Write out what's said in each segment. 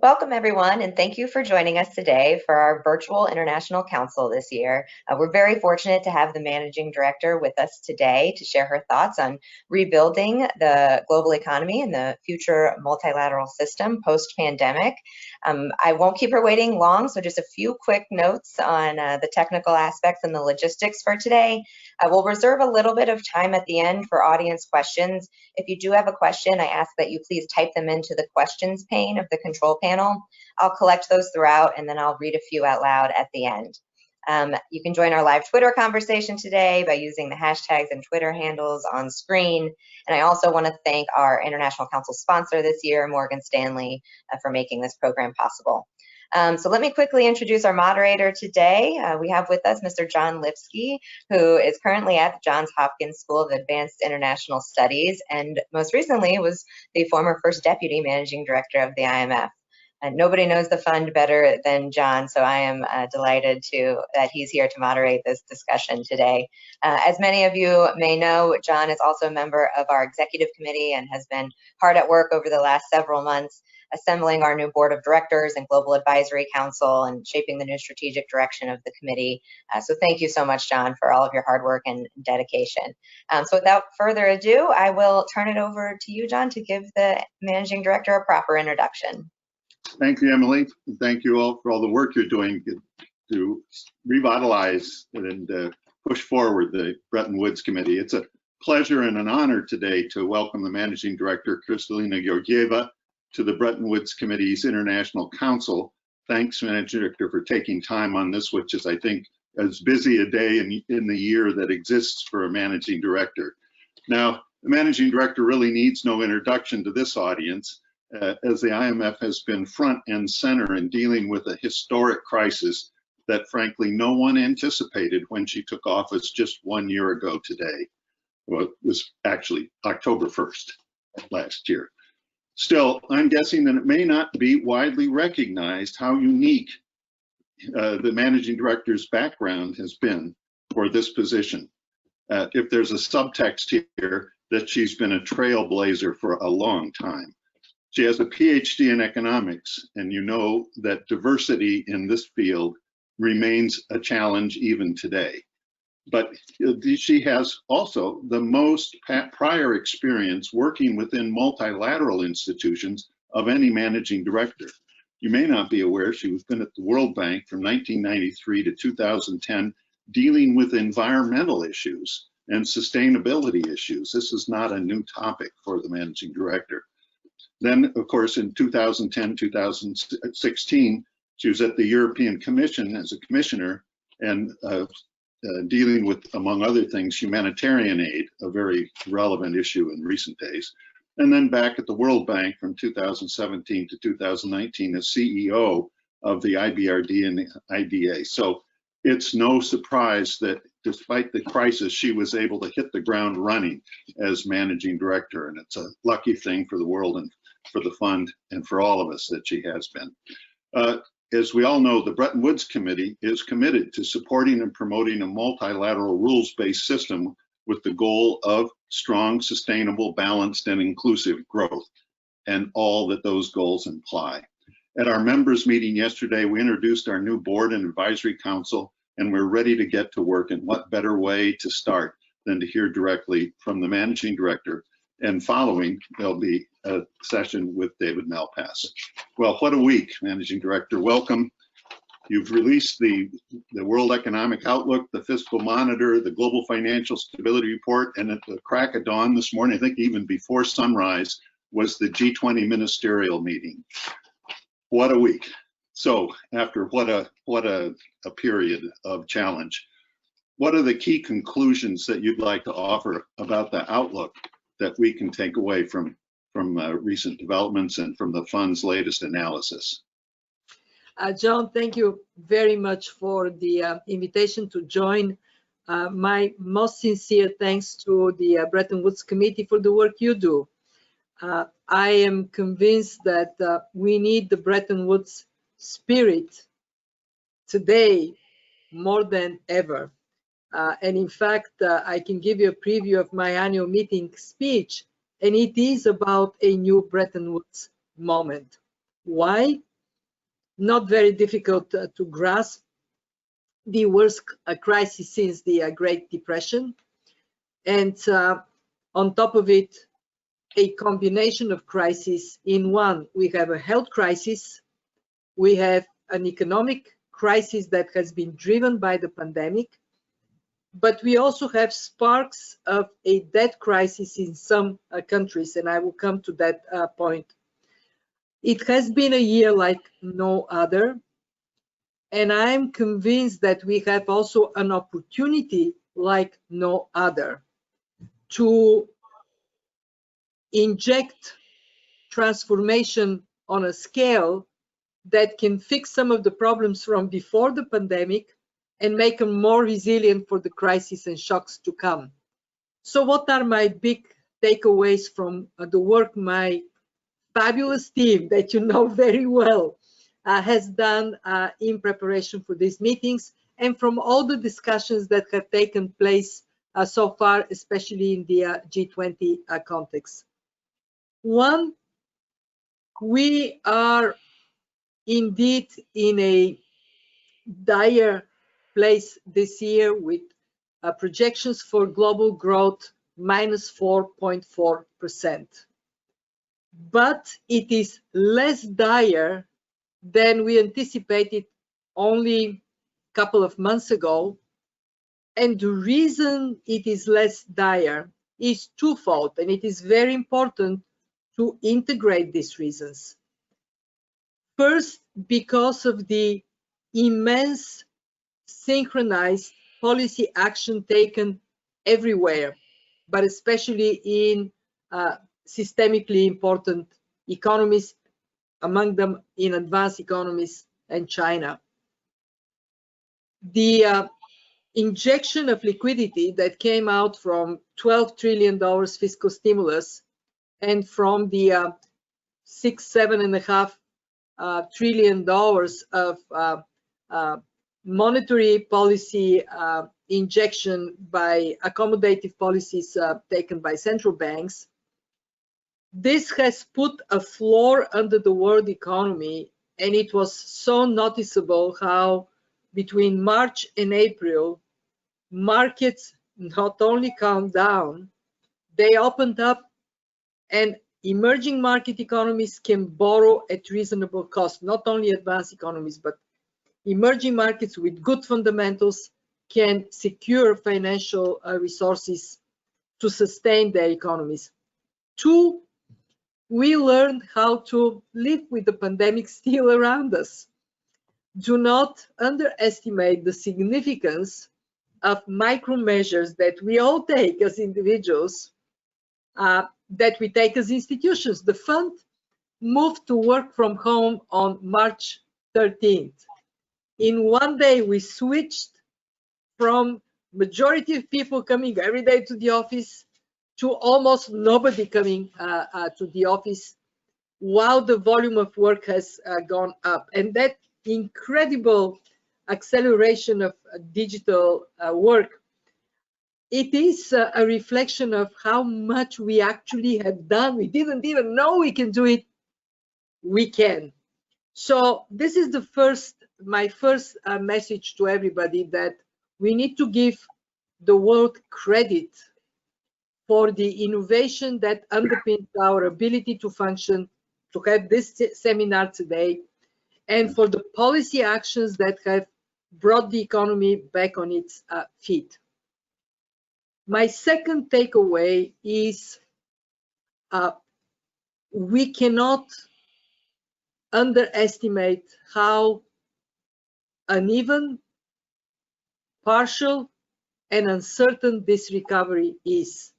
Welcome, everyone, and thank you for joining us today for our virtual International Council this year. We're very fortunate to have the Managing Director with us today to share her thoughts on rebuilding the global economy and the future multilateral system post-pandemic. I won't keep her waiting long, so just a few quick notes on the technical aspects and the logistics for today. We'll reserve a little bit of time at the end for audience questions. If you do have a question, I ask that you please type them into the questions pane of the control panel. I'll collect those throughout and then I'll read a few out loud at the end. You can join our live Twitter conversation today by using the hashtags and Twitter handles on screen. And I also want to thank our International Council sponsor this year, Morgan Stanley, for making this program possible. So let me quickly introduce our moderator today. We have with us Mr. John Lipsky, who is currently at the Johns Hopkins School of Advanced International Studies, and most recently was the former first deputy managing director of the IMF. And nobody knows the fund better than John, so I am delighted that he's here to moderate this discussion today. As many of you may know, John is also a member of our executive committee and has been hard at work over the last several months assembling our new board of directors and global advisory council and shaping the new strategic direction of the committee. So thank you so much, John, for all of your hard work and dedication. So without further ado, I will turn it over to you, John, to give the managing director a proper introduction. Thank you, Emily. Thank you all for all the work you're doing to revitalize and push forward the Bretton Woods Committee. It's a pleasure and an honor today to welcome the Managing Director, Kristalina Georgieva, to the Bretton Woods Committee's International Council. Thanks, Managing Director, for taking time on this, which is, I think, as busy a day in the year that exists for a Managing Director. Now, the Managing Director really needs no introduction to this audience, as the IMF has been front and center in dealing with a historic crisis that, frankly, no one anticipated when she took office just 1 year ago today. Well, it was actually October 1st last year. Still, I'm guessing that it may not be widely recognized how unique the Managing Director's background has been for this position. If there's a subtext here, that she's been a trailblazer for a long time. She has a PhD in economics, and you know that diversity in this field remains a challenge even today. But she has also the most prior experience working within multilateral institutions of any managing director. You may not be aware she's been at the World Bank from 1993 to 2010, dealing with environmental issues and sustainability issues. This is not a new topic for the managing director. Then, of course, in 2010, 2016, she was at the European Commission as a commissioner and dealing with, among other things, humanitarian aid, a very relevant issue in recent days. And then back at the World Bank from 2017 to 2019 as CEO of the IBRD and the IDA. So it's no surprise that despite the crisis, she was able to hit the ground running as managing director. And it's a lucky thing for the world and for the fund and for all of us that she has been. As we all know, the Bretton Woods Committee is committed to supporting and promoting a multilateral rules-based system with the goal of strong, sustainable, balanced, and inclusive growth, and all that those goals imply. At our members meeting yesterday, we introduced our new board and advisory council, and we're ready to get to work. And what better way to start than to hear directly from the managing director? And following, there'll be a session with David Malpass. Well, what a week, Managing Director. Welcome. You've released the World Economic Outlook, the Fiscal Monitor, the Global Financial Stability Report, and at the crack of dawn this morning, I think even before sunrise, was the G20 ministerial meeting. What a week. So after what a period of challenge, what are the key conclusions that you'd like to offer about the outlook that we can take away from recent developments and from the fund's latest analysis? John, thank you very much for the invitation to join. My most sincere thanks to the Bretton Woods Committee for the work you do. I am convinced that we need the Bretton Woods spirit today more than ever. And in fact, I can give you a preview of my annual meeting speech, and it is about a new Bretton Woods moment. Why? Not very difficult to grasp. The worst crisis since the Great Depression, and on top of it, a combination of crises. In one, we have a health crisis, we have an economic crisis that has been driven by the pandemic, but we also have sparks of a debt crisis in some countries, and I will come to that point. It has been a year like no other, and I'm convinced that we have also an opportunity like no other to inject transformation on a scale that can fix some of the problems from before the pandemic and make them more resilient for the crisis and shocks to come. So what are my big takeaways from the work my fabulous team that you know very well has done in preparation for these meetings, and from all the discussions that have taken place so far, especially in the G20 context? One, we are indeed in a dire place this year with projections for global growth minus 4.4%. But it is less dire than we anticipated only a couple of months ago. And the reason it is less dire is twofold, and it is very important to integrate these reasons. First, because of the immense synchronized policy action taken everywhere, but especially in systemically important economies, among them in advanced economies and China. The injection of liquidity that came out from $12 trillion fiscal stimulus and from the $7.5 trillion of monetary policy injection by accommodative policies taken by central banks. This has put a floor under the world economy, and it was so noticeable how between March and April, markets not only calmed down, they opened up, and emerging market economies can borrow at reasonable cost. Not only advanced economies, but emerging markets with good fundamentals can secure financial resources to sustain their economies. Two, we learned how to live with the pandemic still around us. Do not underestimate the significance of micro measures that we all take as individuals, that we take as institutions. The fund moved to work from home on March 13th. In one day, we switched from majority of people coming every day to the office to almost nobody coming to the office, while the volume of work has gone up. And that incredible acceleration of digital work, it is a reflection of how much we actually have done. We didn't even know we can do it. We can. So this is my first message to everybody, that we need to give the world credit for the innovation that underpins our ability to function, to have this seminar today, and for the policy actions that have brought the economy back on its feet. My second takeaway is we cannot underestimate how uneven, partial, and uncertain this recovery is,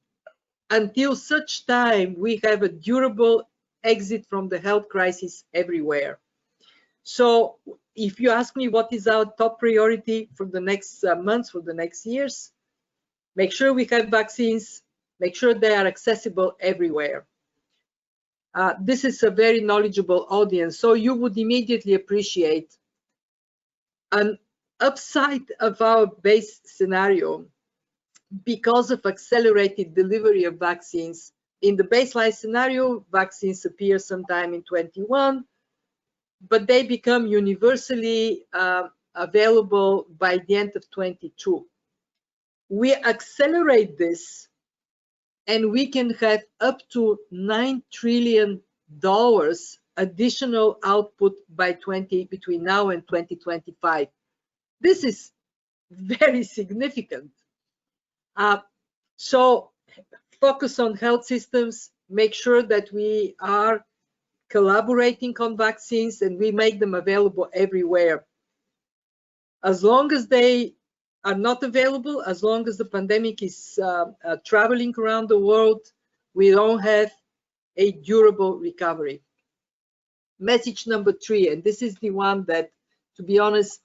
until such time we have a durable exit from the health crisis everywhere. So if you ask me what is our top priority for the next months, for the next years, make sure we have vaccines, make sure they are accessible everywhere. This is a very knowledgeable audience, so you would immediately appreciate an upside of our base scenario because of accelerated delivery of vaccines. In the baseline scenario, vaccines appear sometime in 21. but they become universally available by the end of 22. We accelerate this, and we can have up to $9 trillion additional output by between now and 2025. This is very significant. So focus on health systems, make sure that we are collaborating on vaccines and we make them available everywhere. As long as they are not available, as long as the pandemic is traveling around the world, we don't have a durable recovery. Message number 3, and this is the one that, to be honest,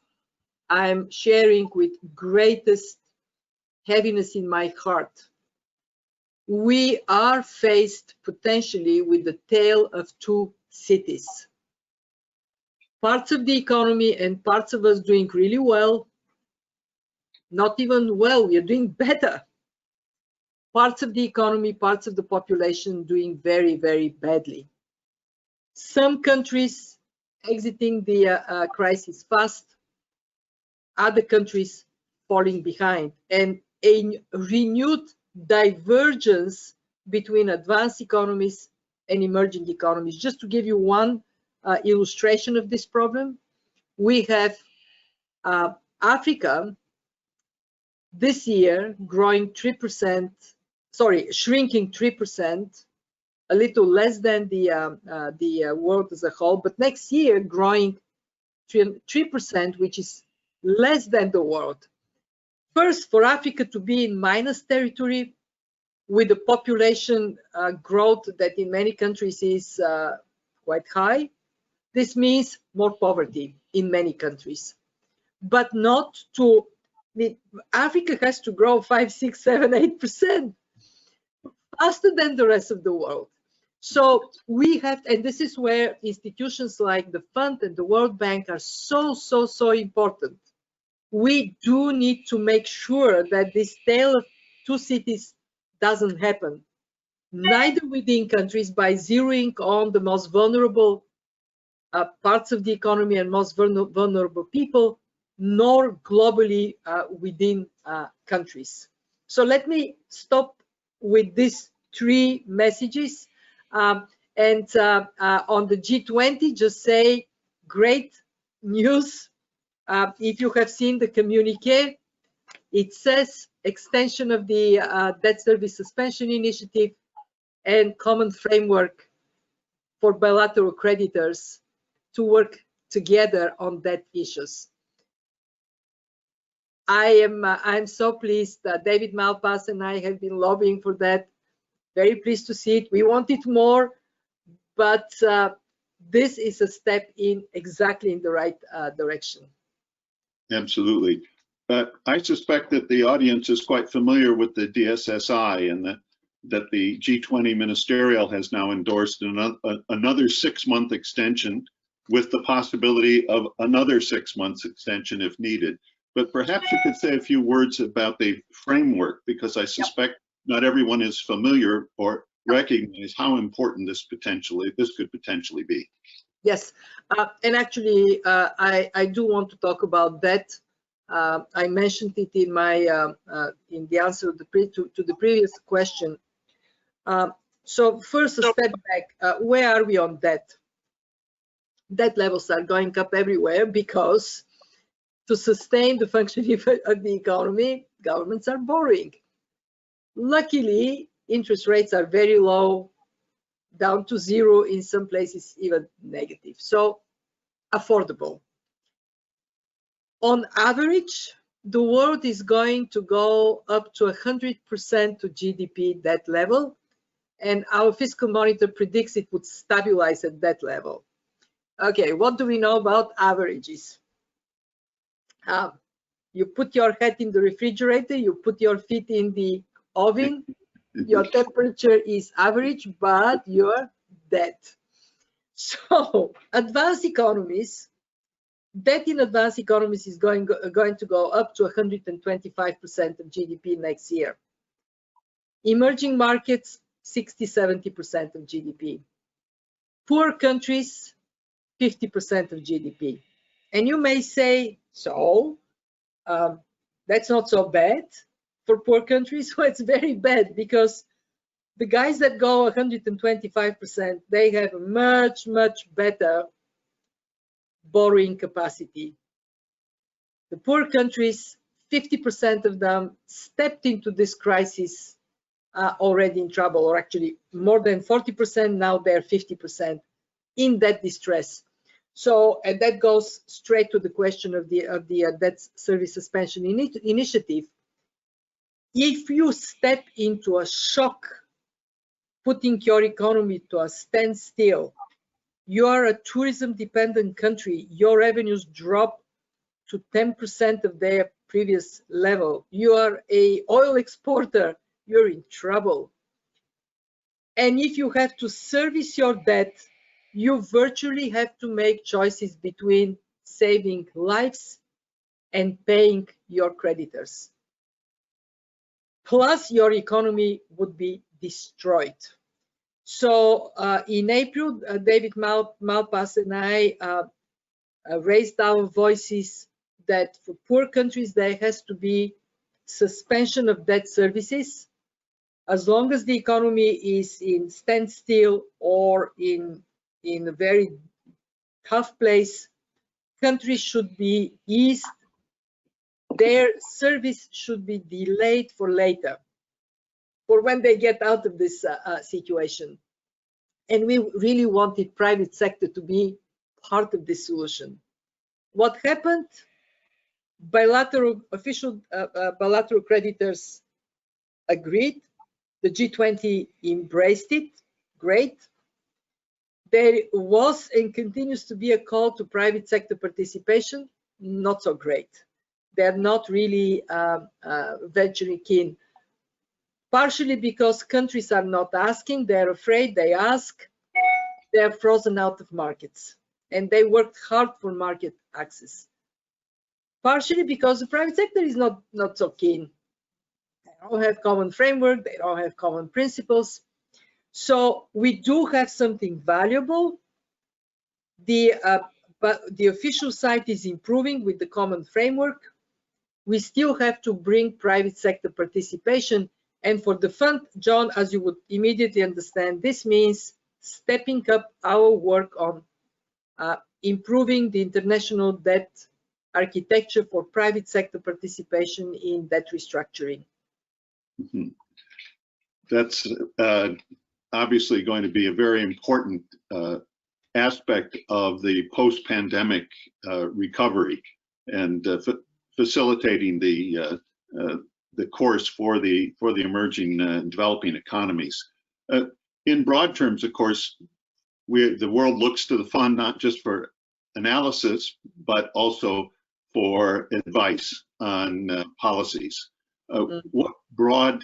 I'm sharing with greatest heaviness in my heart. We are faced potentially with the tale of two cities. Parts of the economy and parts of us doing really well. Not even well, we are doing better. Parts of the economy, parts of the population doing very, very badly. Some countries exiting the crisis fast, other countries falling behind, and a renewed divergence between advanced economies and emerging economies. Just to give you one illustration of this problem, we have Africa this year growing 3%, sorry, shrinking 3%, a little less than the world as a whole, but next year growing 3%, which is less than the world. First, for Africa to be in minus territory with a population growth that in many countries is quite high, this means more poverty in many countries. But not to, Africa has to grow 5, 6, 7, 8% faster than the rest of the world. So we have, and this is where institutions like the Fund and the World Bank are so important. We do need to make sure that this tale of two cities doesn't happen, neither within countries by zeroing on the most vulnerable parts of the economy and most vulnerable people, nor globally within countries. So let me stop with these 3 messages. And on the G20, just say great news. If you have seen the communiqué, it says extension of the debt service suspension initiative and common framework for bilateral creditors to work together on debt issues. I'm so pleased that David Malpass and I have been lobbying for that. Very pleased to see it. We wanted more, but this is a step in exactly in the right direction. Absolutely. But I suspect that the audience is quite familiar with the DSSI and that the G20 ministerial has now endorsed another 6-month extension with the possibility of another 6 months extension if needed. But perhaps you could say a few words about the framework, because I suspect not everyone is familiar or recognize how important this could potentially be. Yes, and actually, I do want to talk about that. I mentioned it in my in the answer to the previous question. So first, a step back. Where are we on debt? Debt levels are going up everywhere because to sustain the functioning of the economy, governments are borrowing. Luckily, interest rates are very low, down to 0, in some places even negative, so affordable. On average, the world is going to go up to 100% to GDP debt level, and our fiscal monitor predicts it would stabilize at that level. Okay, what do we know about averages? You put your head in the refrigerator, you put your feet in the oven, your temperature is average, but you're dead. So advanced economies, debt in advanced economies is going to go up to 125% of GDP next year. Emerging markets, 60–70% of GDP. Poor countries, 50% of GDP. And you may say, so that's not so bad for poor countries. Well, it's very bad, because the guys that go 125%, they have a much, much better borrowing capacity. The poor countries, 50% of them stepped into this crisis already in trouble, or actually more than 40%, now they're 50% in that distress. So, and that goes straight to the question of the debt service suspension initiative. If you step into a shock, putting your economy to a standstill, you are a tourism-dependent country, your revenues drop to 10% of their previous level. You are an oil exporter, you're in trouble. And if you have to service your debt, you virtually have to make choices between saving lives and paying your creditors. Plus, your economy would be destroyed. So in April, David Malpass and I raised our voices that for poor countries, there has to be suspension of debt services. As long as the economy is in standstill or in a very tough place, countries should be eased. Their service should be delayed for later, for when they get out of this situation. And we really wanted private sector to be part of this solution. What happened? Bilateral creditors agreed. The G20 embraced it. Great. There was and continues to be a call to private sector participation. Not so great. They're not really venturing keen. Partially because countries are not asking, they're afraid they ask, they're frozen out of markets, and they worked hard for market access. Partially because the private sector is not so keen. They don't have common framework, they don't have common principles. So we do have something valuable. But the official side is improving with the common framework. We still have to bring private sector participation. And for the fund, John, as you would immediately understand, this means stepping up our work on improving the international debt architecture for private sector participation in debt restructuring. Mm-hmm. That's obviously going to be a very important aspect of the post-pandemic recovery, and facilitating the course for the emerging and developing economies. In broad terms, of course, the world looks to the fund not just for analysis, but also for advice on policies. What broad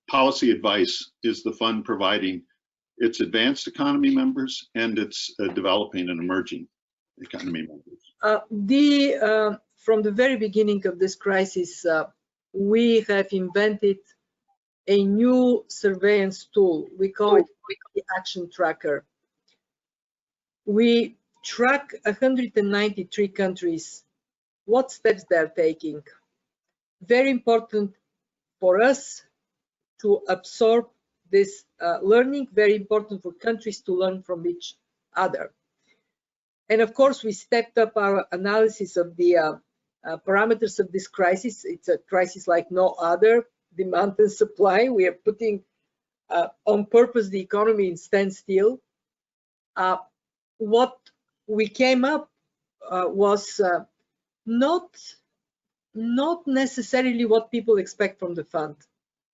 policy advice is the fund providing its advanced economy members and its developing and emerging economy members? From the very beginning of this crisis, we have invented a new surveillance tool. We call it the Action Tracker. We track 193 countries, what steps they're taking. Very important for us to absorb this learning, very important for countries to learn from each other. And of course, we stepped up our analysis of the parameters of this crisis. It's a crisis like no other, demand and supply. We are putting on purpose the economy in standstill. What we came up was not necessarily what people expect from the fund.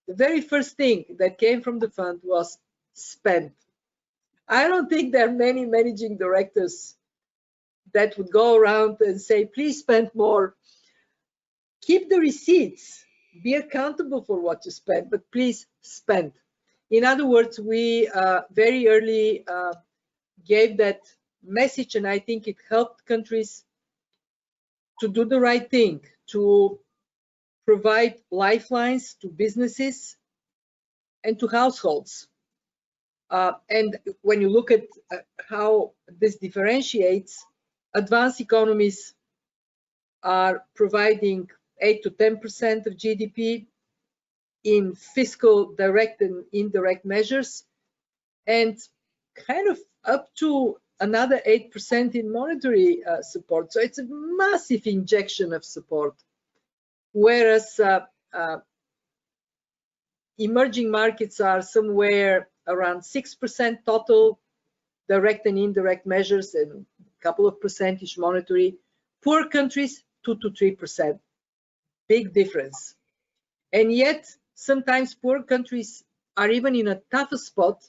The very first thing that came from the fund was spend. I don't think there are many managing directors that would go around and say, please spend more. Keep the receipts, be accountable for what you spend, but please spend. In other words, we very early gave that message, and I think it helped countries to do the right thing, to provide lifelines to businesses and to households. And when you look at how this differentiates, advanced economies are providing 8 to 10% of GDP in fiscal direct and indirect measures, and kind of up to another 8% in monetary support. So it's a massive injection of support. Whereas emerging markets are somewhere around 6% total direct and indirect measures and a couple of percentage monetary. Poor countries, 2 to 3%. Big difference. And yet, sometimes poor countries are even in a tougher spot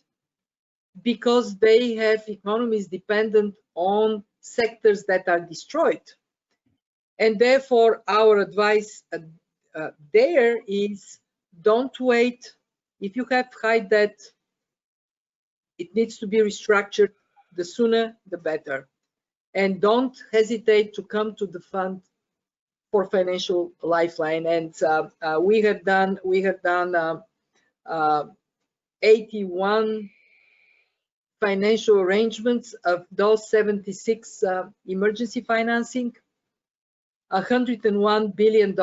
because they have economies dependent on sectors that are destroyed. And therefore, our advice there is don't wait. If you have high debt, it needs to be restructured. The sooner, the better. And don't hesitate to come to the fund for financial lifeline. And we have done 81 financial arrangements of those 76 emergency financing, $101 billion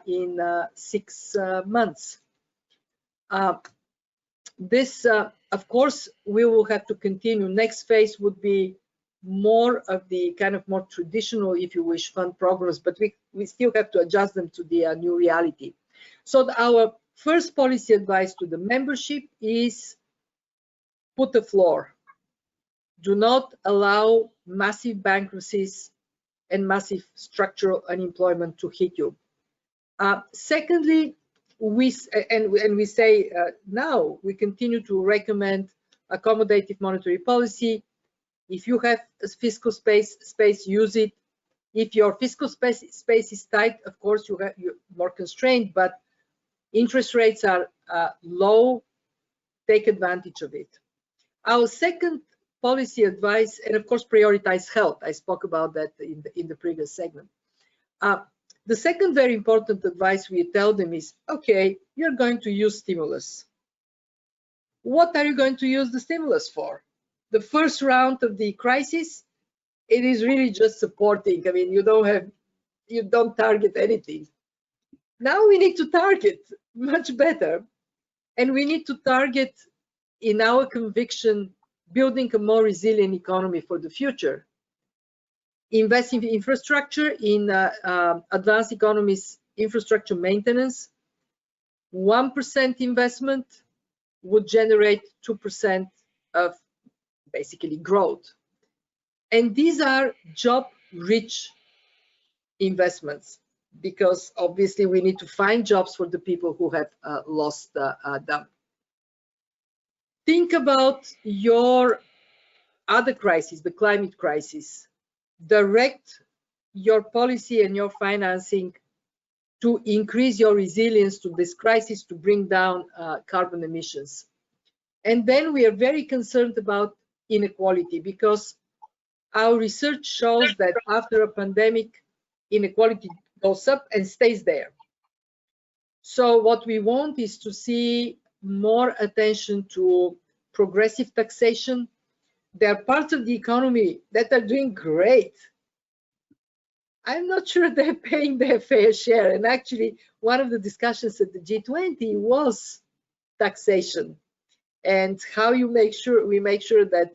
in 6 months. This, of course, we will have to continue. Next phase would be more of the kind of more traditional, if you wish, fund programs, but we still have to adjust them to the new reality. So our first policy advice to the membership is put a floor. Do not allow massive bankruptcies and massive structural unemployment to hit you. Secondly, we say now we continue to recommend accommodative monetary policy. If you have a fiscal space, use it. If your fiscal space is tight, of course you're more constrained, but interest rates are low, take advantage of it. Our second policy advice, and of course prioritize health. I spoke about that in the previous segment. The second very important advice we tell them is, okay, you're going to use stimulus. What are you going to use the stimulus for? The first round of the crisis, it is really just supporting. I mean, you don't target anything. Now we need to target much better, and we need to target, in our conviction, building a more resilient economy for the future. Investing in infrastructure, in advanced economies infrastructure maintenance. 1% investment would generate 2% of basically growth. And these are job-rich investments, because obviously we need to find jobs for the people who have lost them. Think about your other crisis, the climate crisis. Direct your policy and your financing to increase your resilience to this crisis, to bring down carbon emissions. And then we are very concerned about inequality, because our research shows that after a pandemic, inequality goes up and stays there. So what we want is to see more attention to progressive taxation. There are parts of the economy that are doing great. I'm not sure they're paying their fair share. And actually, one of the discussions at the G20 was taxation and how we make sure that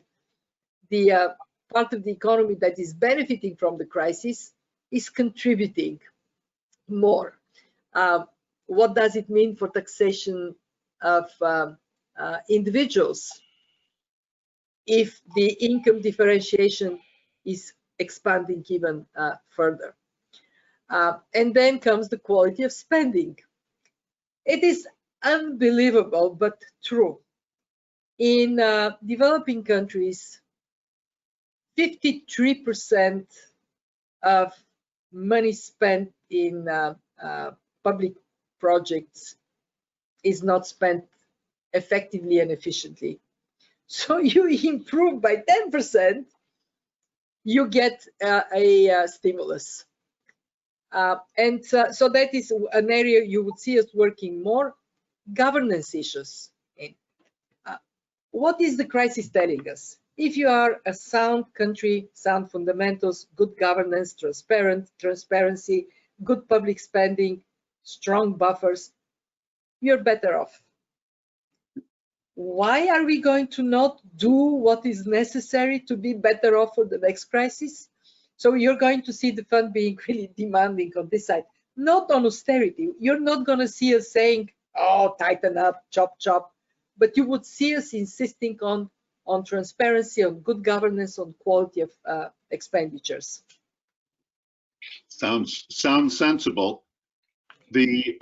the part of the economy that is benefiting from the crisis is contributing more. What does it mean for taxation of individuals if the income differentiation is expanding even further? And then comes the quality of spending. It is unbelievable, but true. In developing countries, 53% of money spent in public projects is not spent effectively and efficiently. So you improve by 10%, you get a stimulus. And so that is an area you would see us working more. Governance issues. What is the crisis telling us? If you are a sound country, sound fundamentals, good governance, transparency, good public spending, strong buffers, you're better off. Why are we going to not do what is necessary to be better off for the next crisis? So you're going to see the fund being really demanding on this side, not on austerity. You're not going to see us saying, oh, tighten up, chop, chop, but you would see us insisting on transparency, on good governance, on quality of expenditures. Sounds sensible. The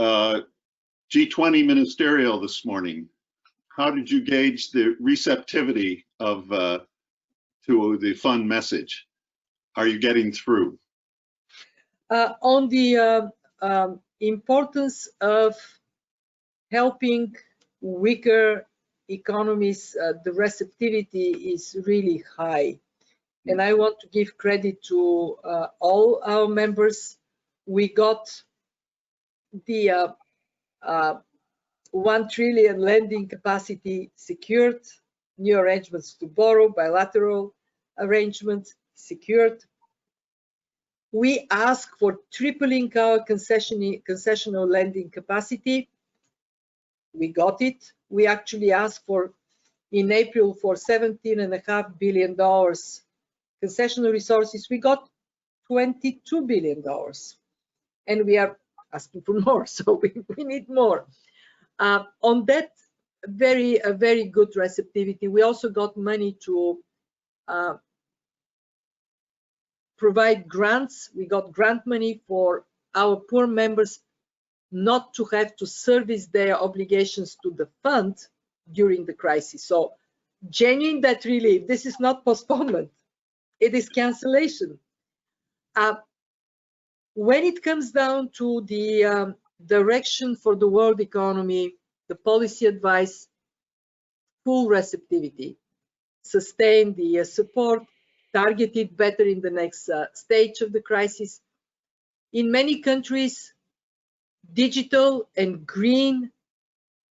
G20 ministerial this morning, how did you gauge the receptivity of to the fund message? Are you getting through? On the importance of helping weaker economies, the receptivity is really high. And I want to give credit to all our members. We got the 1 trillion lending capacity secured, new arrangements to borrow, bilateral arrangements secured. We asked for tripling our concessional lending capacity. We got it. We actually asked for, in April, for $17.5 billion concessional resources. We got $22 billion. And we are asking for more, so we need more. On that, a very good receptivity. We also got money to provide grants. We got grant money for our poor members not to have to service their obligations to the fund during the crisis. So genuine debt relief, this is not postponement, it is cancellation. When it comes down to the direction for the world economy, the policy advice, full receptivity, sustain the support, target it better in the next stage of the crisis. In many countries, digital and green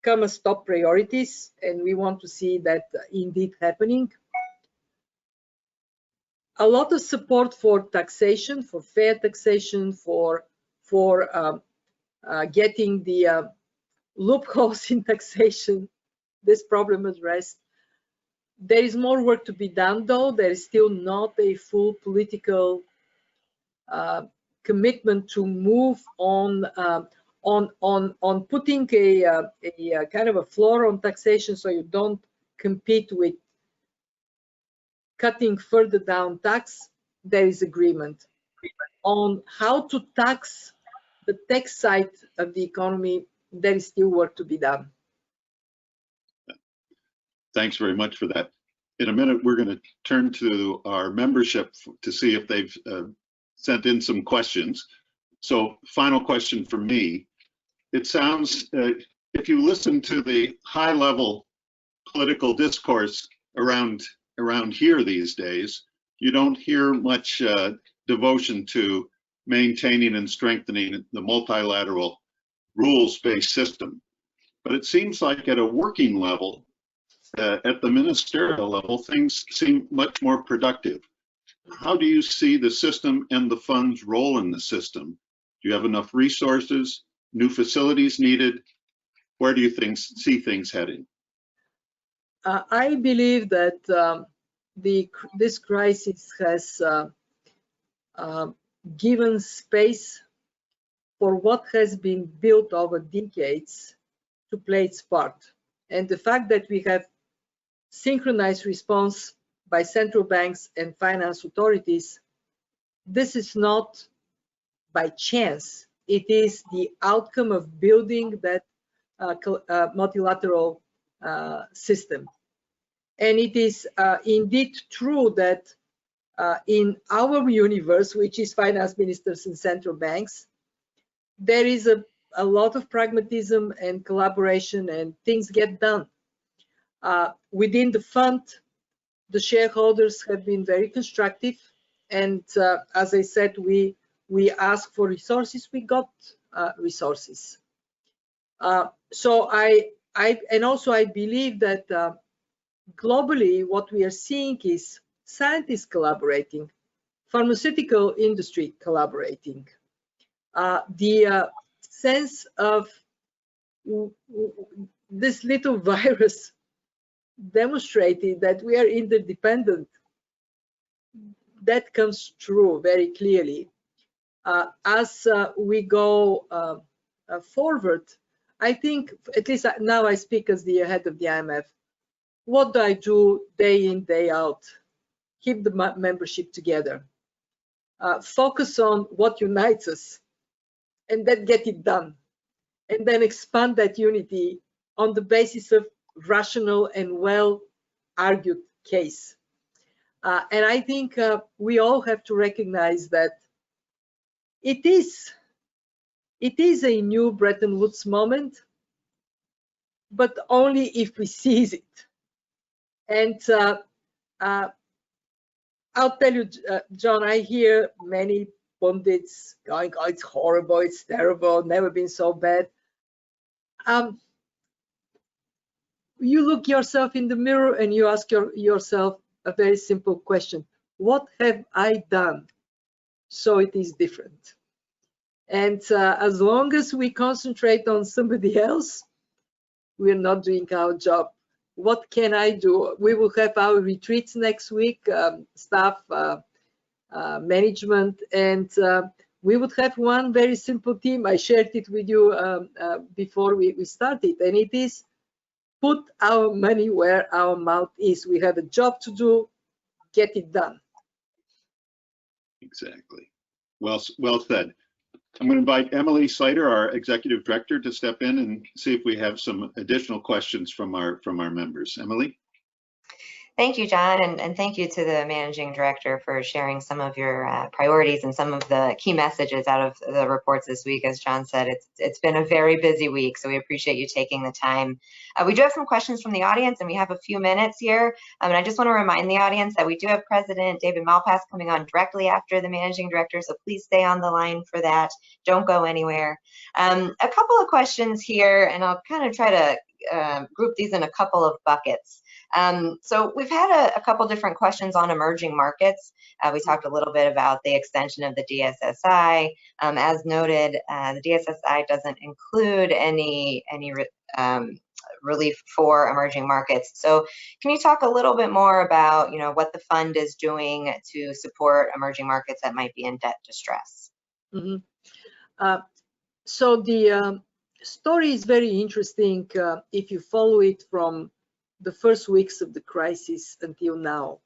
come as top priorities, and we want to see that indeed happening. A lot of support for taxation, for fair taxation, for getting the loopholes in taxation, this problem addressed. There is more work to be done, though. There is still not a full political commitment to move on putting a kind of a floor on taxation, so you don't compete with cutting further down tax. There is agreement on how to tax the tech side of the economy. There is still work to be done. Thanks very much for that. In a minute, we're going to turn to our membership to see if they've sent in some questions. So, final question for me. It sounds, if you listen to the high-level political discourse around here these days, you don't hear much devotion to maintaining and strengthening the multilateral rules-based system. But it seems like at a working level, at the ministerial level, things seem much more productive. How do you see the system and the fund's role in the system? Do you have enough resources, new facilities needed? Where do you see things heading? I believe that this crisis has given space for what has been built over decades to play its part. And the fact that we have synchronized response by central banks and finance authorities, this is not by chance. It is the outcome of building that multilateral system. And it is indeed true that in our universe, which is finance ministers and central banks, there is a lot of pragmatism and collaboration, and things get done. Within the fund, the shareholders have been very constructive, and as I said, we asked for resources, we got resources. So I believe that globally, what we are seeing is scientists collaborating, pharmaceutical industry collaborating. The sense of this little virus demonstrated that we are interdependent. That comes true very clearly. As we go forward, I think, at least now I speak as the head of the IMF, what do I do day in, day out? Keep the membership together. Focus on what unites us, and then get it done. And then expand that unity on the basis of rational and well-argued case. And I think we all have to recognize that it is a new Bretton Woods moment, but only if we seize it. And I'll tell you, John, I hear many pundits going, oh, it's horrible, it's terrible, never been so bad. You look yourself in the mirror and you ask yourself a very simple question. What have I done so it is different? And as long as we concentrate on somebody else, we're not doing our job. What can I do? We will have our retreats next week, staff, management, and we would have one very simple theme. I shared it with you before we started, and it is put our money where our mouth is. We have a job to do, get it done. Exactly. Well said. I'm going to invite Emily Slater, our executive director, to step in and see if we have some additional questions from our members. Emily? Thank you, John, and thank you to the managing director for sharing some of your priorities and some of the key messages out of the reports this week. As John said, it's been a very busy week, so we appreciate you taking the time. We do have some questions from the audience, and we have a few minutes here. And I just want to remind the audience that we do have President David Malpass coming on directly after the managing director, so please stay on the line for that. Don't go anywhere. A couple of questions here, and I'll kind of try to group these in a couple of buckets. So we've had a couple different questions on emerging markets. We talked a little bit about the extension of the DSSI. As noted, the DSSI doesn't include any relief for emerging markets. So can you talk a little bit more about, what the fund is doing to support emerging markets that might be in debt distress? Mm-hmm. So the story is very interesting if you follow it from the first weeks of the crisis until now.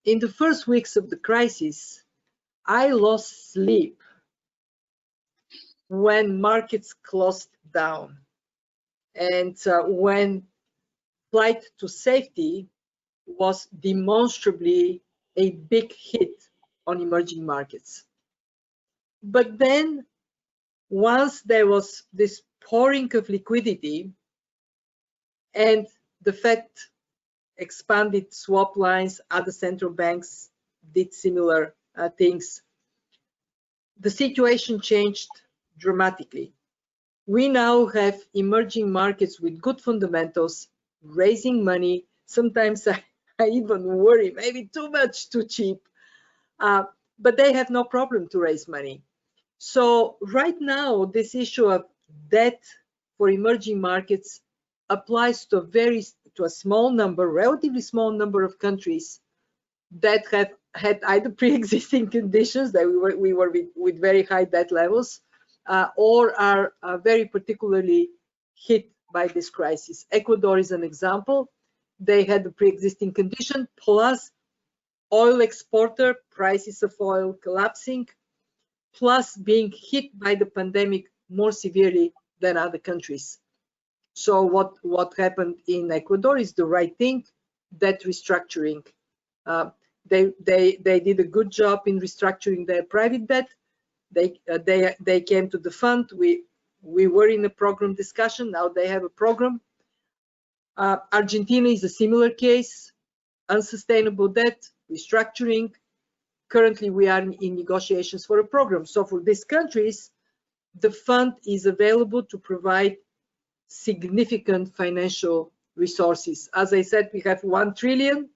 In the first weeks of the crisis, I lost sleep when markets closed down and when flight to safety was demonstrably a big hit on emerging markets. But then once there was this pouring of liquidity and the Fed expanded swap lines, other central banks did similar things, the situation changed dramatically. We now have emerging markets with good fundamentals, raising money. Sometimes I even worry, maybe too much, too cheap, but they have no problem to raise money. So right now, this issue of debt for emerging markets applies to a small number, relatively small number of countries that have had either pre-existing conditions that we were with very high debt levels, or are very particularly hit by this crisis. Ecuador is an example. They had the pre-existing condition plus oil exporter, prices of oil collapsing, plus being hit by the pandemic more severely than other countries. So what happened in Ecuador is the right thing, debt restructuring. They did a good job in restructuring their private debt. They came to the fund. We were in a program discussion. Now they have a program. Argentina is a similar case, unsustainable debt, restructuring. Currently, we are in negotiations for a program. So for these countries, the fund is available to provide significant financial resources. As I said, we have 1 trillion.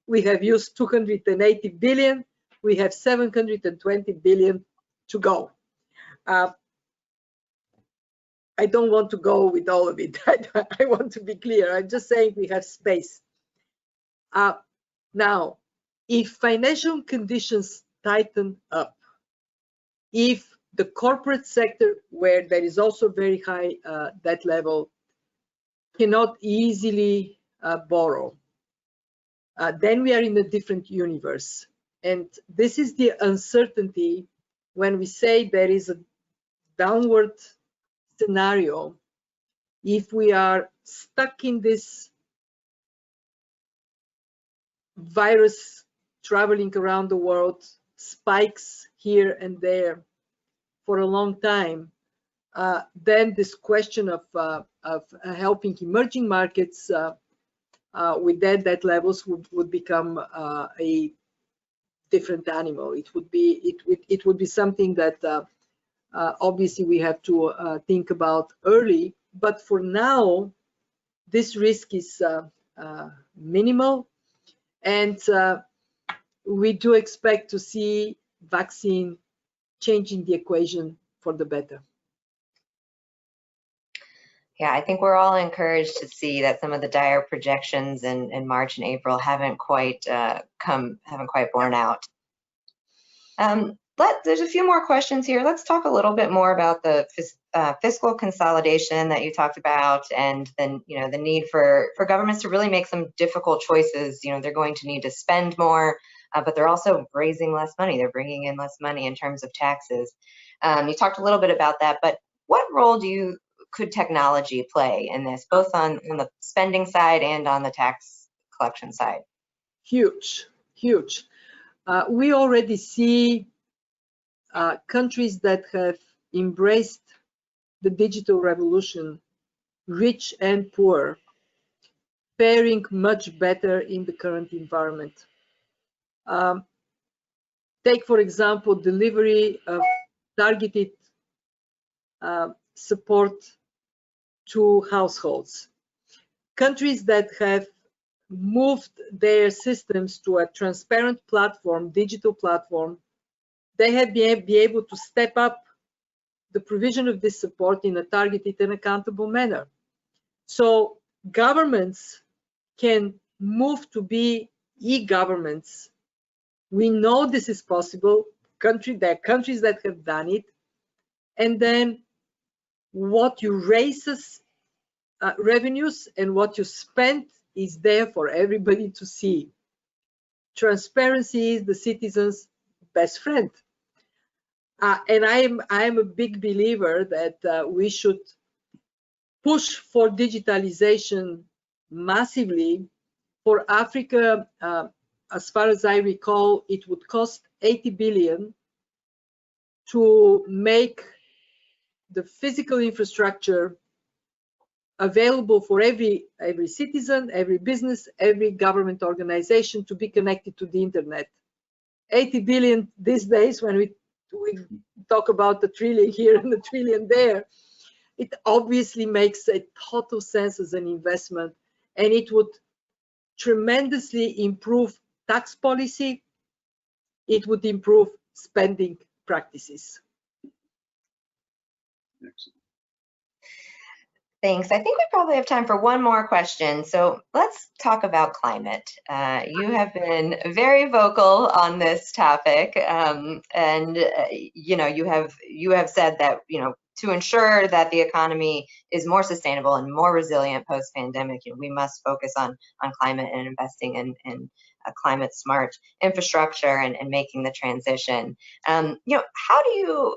We have used 280 billion. We have 720 billion to go. I don't want to go with all of it. I want to be clear. I'm just saying we have space. Now, if financial conditions tighten up, if the corporate sector, where there is also very high debt level, cannot easily borrow, then we are in a different universe. And this is the uncertainty when we say there is a downward scenario. If we are stuck in this virus traveling around the world, spikes here and there for a long time, then this question of helping emerging markets with their debt levels would become a different animal. It would be something that obviously we have to think about early. But for now, this risk is minimal, and we do expect to see vaccine changing the equation for the better. Yeah, I think we're all encouraged to see that some of the dire projections in March and April haven't quite borne out. There's a few more questions here. Let's talk a little bit more about the fiscal consolidation that you talked about, and then the need for governments to really make some difficult choices. They're going to need to spend more, but they're also raising less money. They're bringing in less money in terms of taxes. You talked a little bit about that, but what role could technology play in this, both on the spending side and on the tax collection side? Huge. We already see countries that have embraced the digital revolution, rich and poor, faring much better in the current environment. Take, for example, delivery of targeted support to households. Countries that have moved their systems to a transparent platform, digital platform, they have been able to step up the provision of this support in a targeted and accountable manner. So governments can move to be e-governments. We know this is possible. There are countries that have done it. And then what you raise as revenues and what you spend is there for everybody to see. Transparency is the citizen's best friend. And I am a big believer that we should push for digitalization massively. For Africa, as far as I recall, it would cost 80 billion to make the physical infrastructure available for every citizen, every business, every government organization to be connected to the internet. 80 billion these days, when we talk about the trillion here and the trillion there, it obviously makes a total sense as an investment, and it would tremendously improve tax policy. It would improve spending practices. Excellent. Thanks. I think we probably have time for one more question. So let's talk about climate. You have been very vocal on this topic, and you have said that to ensure that the economy is more sustainable and more resilient post-pandemic, we must focus on climate and investing in climate smart infrastructure and making the transition. How do you,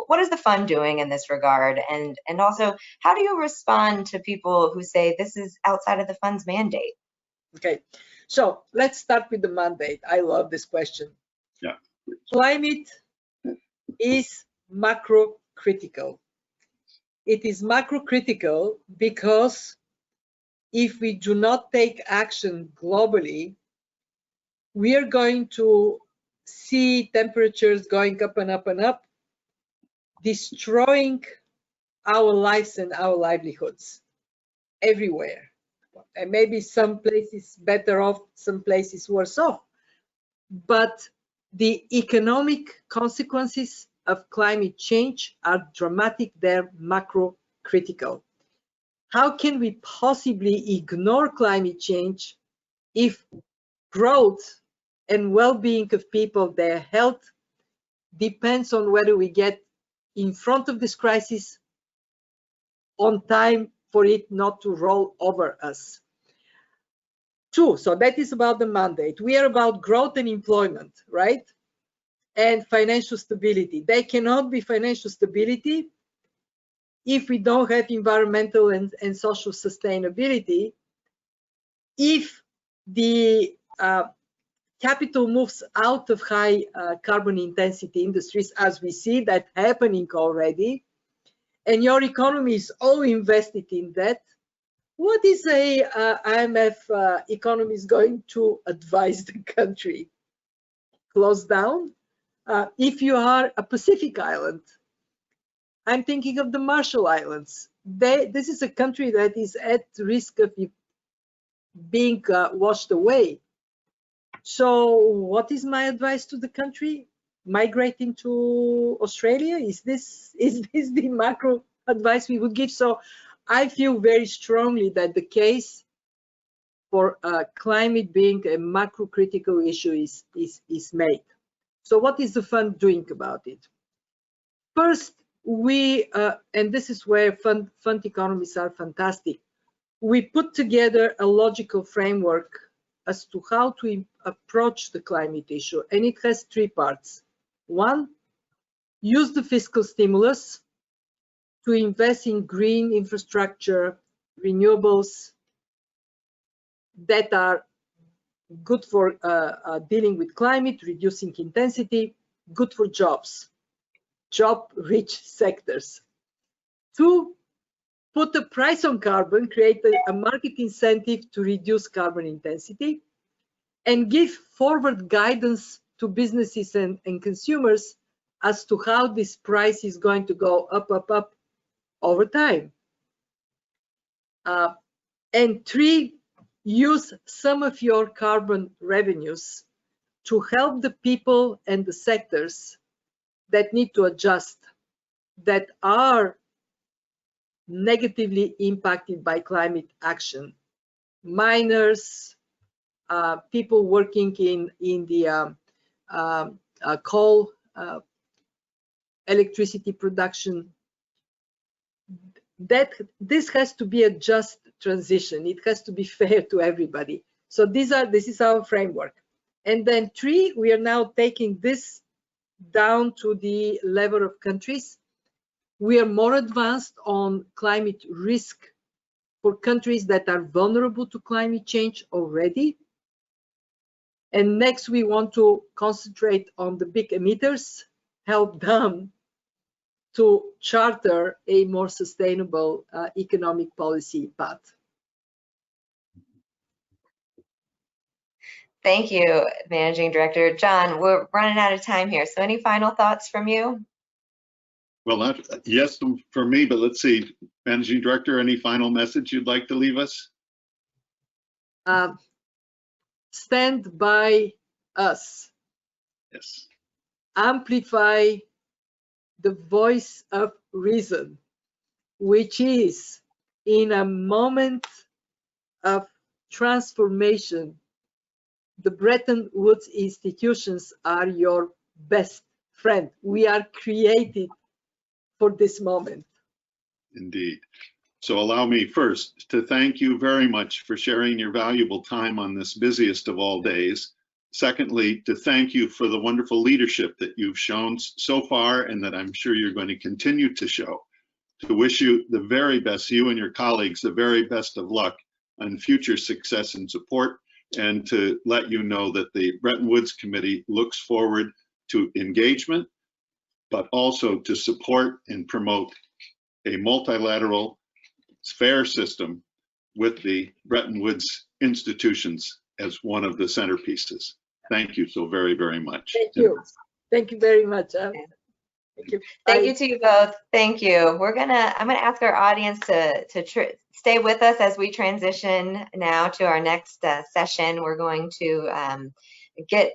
what is the fund doing in this regard? And also, how do you respond to people who say this is outside of the fund's mandate? Okay, so let's start with the mandate. I love this question. Yeah. Climate is macro critical. It is macro critical because if we do not take action globally, we are going to see temperatures going up and up and up, destroying our lives and our livelihoods everywhere. And maybe some places better off, some places worse off. But the economic consequences of climate change are dramatic, they're macro critical. How can we possibly ignore climate change if growth and well-being of people, their health, depends on whether we get in front of this crisis on time for it not to roll over us? Two, so that is about the mandate. We are about growth and employment, right? And financial stability. There cannot be financial stability if we don't have environmental and social sustainability. If the capital moves out of high carbon intensity industries, as we see that happening already, and your economy is all invested in that, what is a IMF economist going to advise the country? Close down? If you are a Pacific island, I'm thinking of the Marshall Islands. This is a country that is at risk of being washed away. So what is my advice to the country? Migrating to Australia? Is this the macro advice we would give? So I feel very strongly that the case for climate being a macro critical issue is made. So what is the fund doing about it? First, we, and this is where fund economies are fantastic, we put together a logical framework as to how to approach the climate issue, and it has three parts. One, use the fiscal stimulus to invest in green infrastructure, renewables that are good for dealing with climate, reducing intensity, good for jobs, job-rich sectors. Two, put a price on carbon, create a market incentive to reduce carbon intensity, and give forward guidance to businesses and consumers as to how this price is going to go up over time. And three, use some of your carbon revenues to help the people and the sectors that need to adjust, that are negatively impacted by climate action. Miners, people working in the coal, electricity production. This has to be a just transition. It has to be fair to everybody. So this is our framework. And then three, we are now taking this down to the level of countries. We are more advanced on climate risk for countries that are vulnerable to climate change already. And next, we want to concentrate on the big emitters, help them to charter a more sustainable economic policy path. Thank you, Managing Director. John, we're running out of time here. So any final thoughts from you? Well, yes, for me, but let's see. Managing Director, any final message you'd like to leave us? Stand by us. Yes. Amplify the voice of reason, which is in a moment of transformation. The Bretton Woods institutions are your best friend. We are created for this moment. Indeed. So allow me first to thank you very much for sharing your valuable time on this busiest of all days. Secondly, to thank you for the wonderful leadership that you've shown so far and that I'm sure you're going to continue to show. To wish you the very best, you and your colleagues, the very best of luck on future success and support, and to let you know that the Bretton Woods Committee looks forward to engagement, but also to support and promote a multilateral, fair system with the Bretton Woods institutions as one of the centerpieces. Thank you so very, very much. Thank you. Thank you very much. Thank you. Thank you to you both. Thank you. I'm gonna ask our audience to stay with us as we transition now to our next session. We're going to get